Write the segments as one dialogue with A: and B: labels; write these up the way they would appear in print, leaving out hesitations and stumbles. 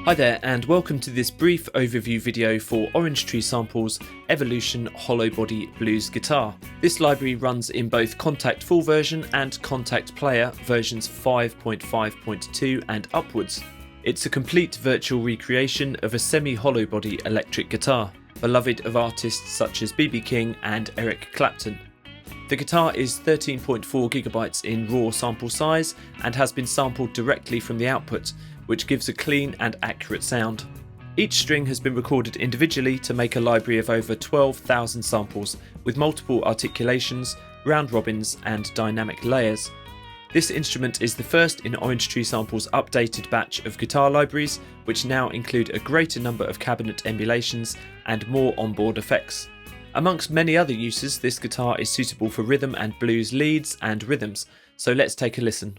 A: Hi there, and welcome to this brief overview video for Orange Tree Sample's Evolution Hollowbody Blues guitar. This library runs in both Kontakt Full version and Kontakt Player versions 5.5.2 and upwards. It's a complete virtual recreation of a semi-hollowbody electric guitar, beloved of artists such as B.B. King and Eric Clapton. The guitar is 13.4GB in raw sample size and has been sampled directly from the output, which gives a clean and accurate sound. Each string has been recorded individually to make a library of over 12,000 samples with multiple articulations, round robins and dynamic layers. This instrument is the first in Orange Tree Sample's updated batch of guitar libraries, which now include a greater number of cabinet emulations and more onboard effects. Amongst many other uses, this guitar is suitable for rhythm and blues leads and rhythms, so let's take a listen.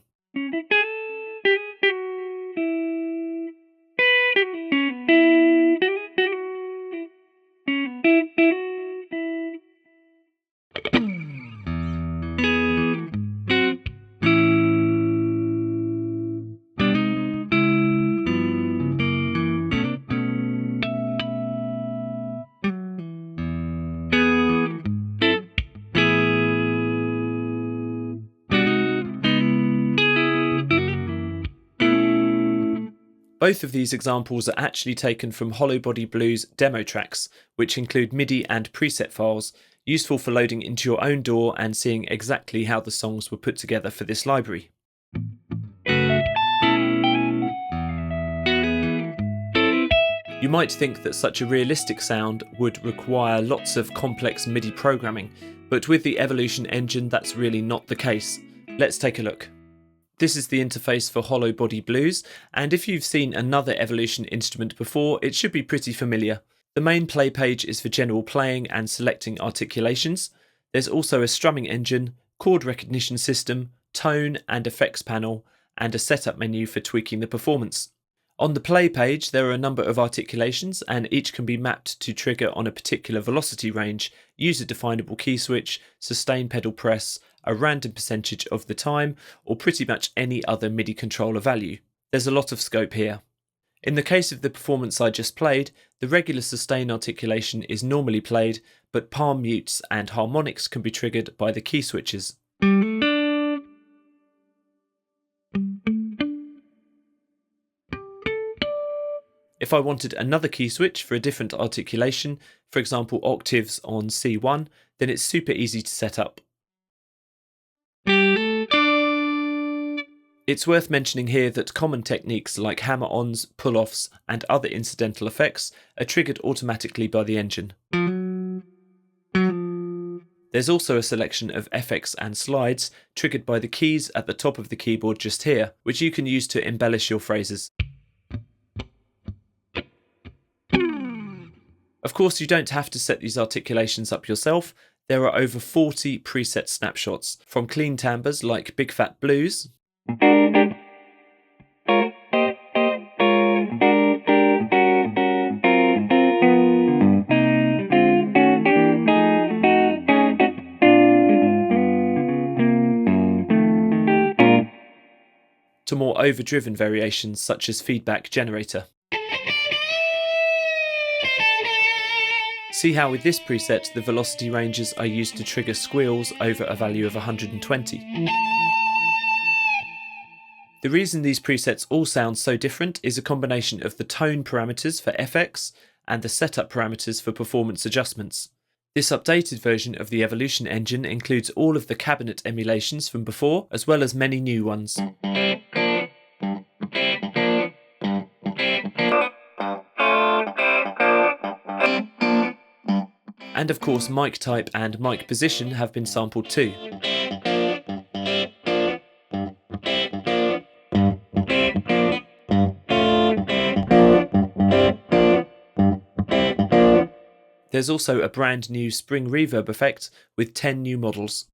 A: Both of these examples are actually taken from Hollowbody Blues demo tracks, which include MIDI and preset files, useful for loading into your own DAW and seeing exactly how the songs were put together for this library. You might think that such a realistic sound would require lots of complex MIDI programming, but with the Evolution engine that's really not the case. Let's take a look. This is the interface for Hollowbody Blues, and if you've seen another Evolution instrument before, it should be pretty familiar. The main play page is for general playing and selecting articulations. There's also a strumming engine, chord recognition system, tone and effects panel, and a setup menu for tweaking the performance. On the play page, there are a number of articulations, and each can be mapped to trigger on a particular velocity range, user-definable key switch, sustain pedal press, a random percentage of the time, or pretty much any other MIDI controller value. There's a lot of scope here. In the case of the performance I just played, the regular sustain articulation is normally played, but palm mutes and harmonics can be triggered by the key switches. If I wanted another key switch for a different articulation, for example octaves on C1, then it's super easy to set up. It's worth mentioning here that common techniques like hammer-ons, pull-offs and other incidental effects are triggered automatically by the engine. There's also a selection of FX and slides triggered by the keys at the top of the keyboard just here, which you can use to embellish your phrases. Of course, you don't have to set these articulations up yourself. There are over 40 preset snapshots, from clean timbres like Big Fat Blues, to more overdriven variations such as Feedback Generator. See how with this preset the velocity ranges are used to trigger squeals over a value of 120. The reason these presets all sound so different is a combination of the tone parameters for FX and the setup parameters for performance adjustments. This updated version of the Evolution engine includes all of the cabinet emulations from before, as well as many new ones. And of course mic type and mic position have been sampled too. There's also a brand new spring reverb effect with 10 new models.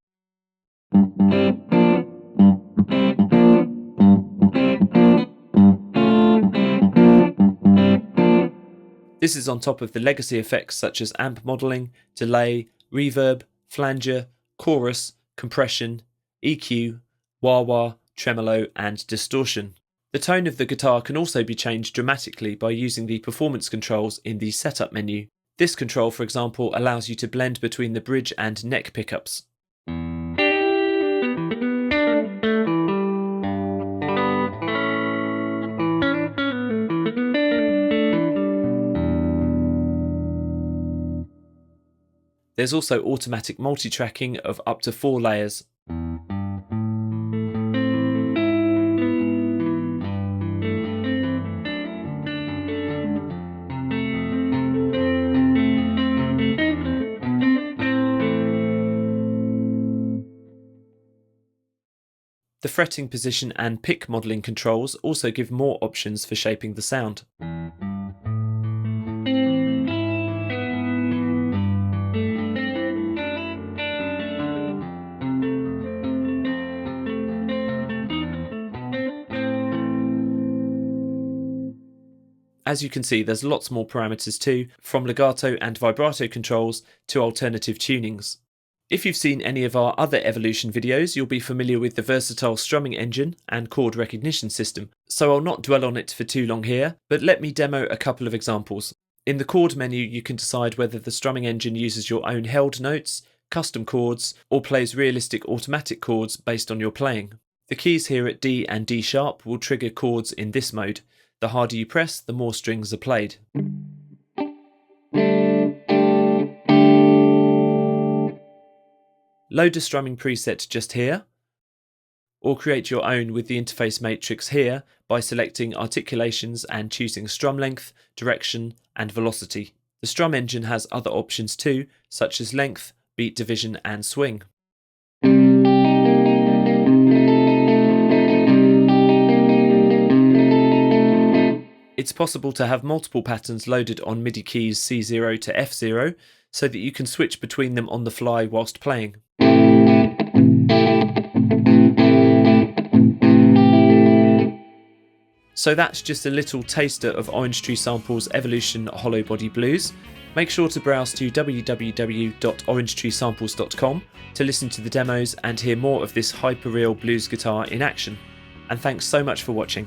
A: This is on top of the legacy effects such as amp modelling, delay, reverb, flanger, chorus, compression, EQ, wah-wah, tremolo and distortion. The tone of the guitar can also be changed dramatically by using the performance controls in the setup menu. This control, for example, allows you to blend between the bridge and neck pickups. There's also automatic multi-tracking of up to 4 layers. The fretting position and pick modelling controls also give more options for shaping the sound. As you can see, there's lots more parameters too, from legato and vibrato controls to alternative tunings. If you've seen any of our other evolution videos, you'll be familiar with the versatile strumming engine and chord recognition system, so I'll not dwell on it for too long here, but let me demo a couple of examples. In the chord menu, you can decide whether the strumming engine uses your own held notes, custom chords, or plays realistic automatic chords based on your playing. The keys here at D and D sharp will trigger chords in this mode. The harder you press, the more strings are played. Load a strumming preset just here, or create your own with the interface matrix here by selecting articulations and choosing strum length, direction, and velocity. The strum engine has other options too, such as length, beat division, and swing. It's possible to have multiple patterns loaded on MIDI keys C0 to F0 so that you can switch between them on the fly whilst playing. So that's just a little taster of Orange Tree Sample's Evolution Hollowbody Blues. Make sure to browse to www.orangetreesamples.com to listen to the demos and hear more of this hyper-real blues guitar in action. And thanks so much for watching.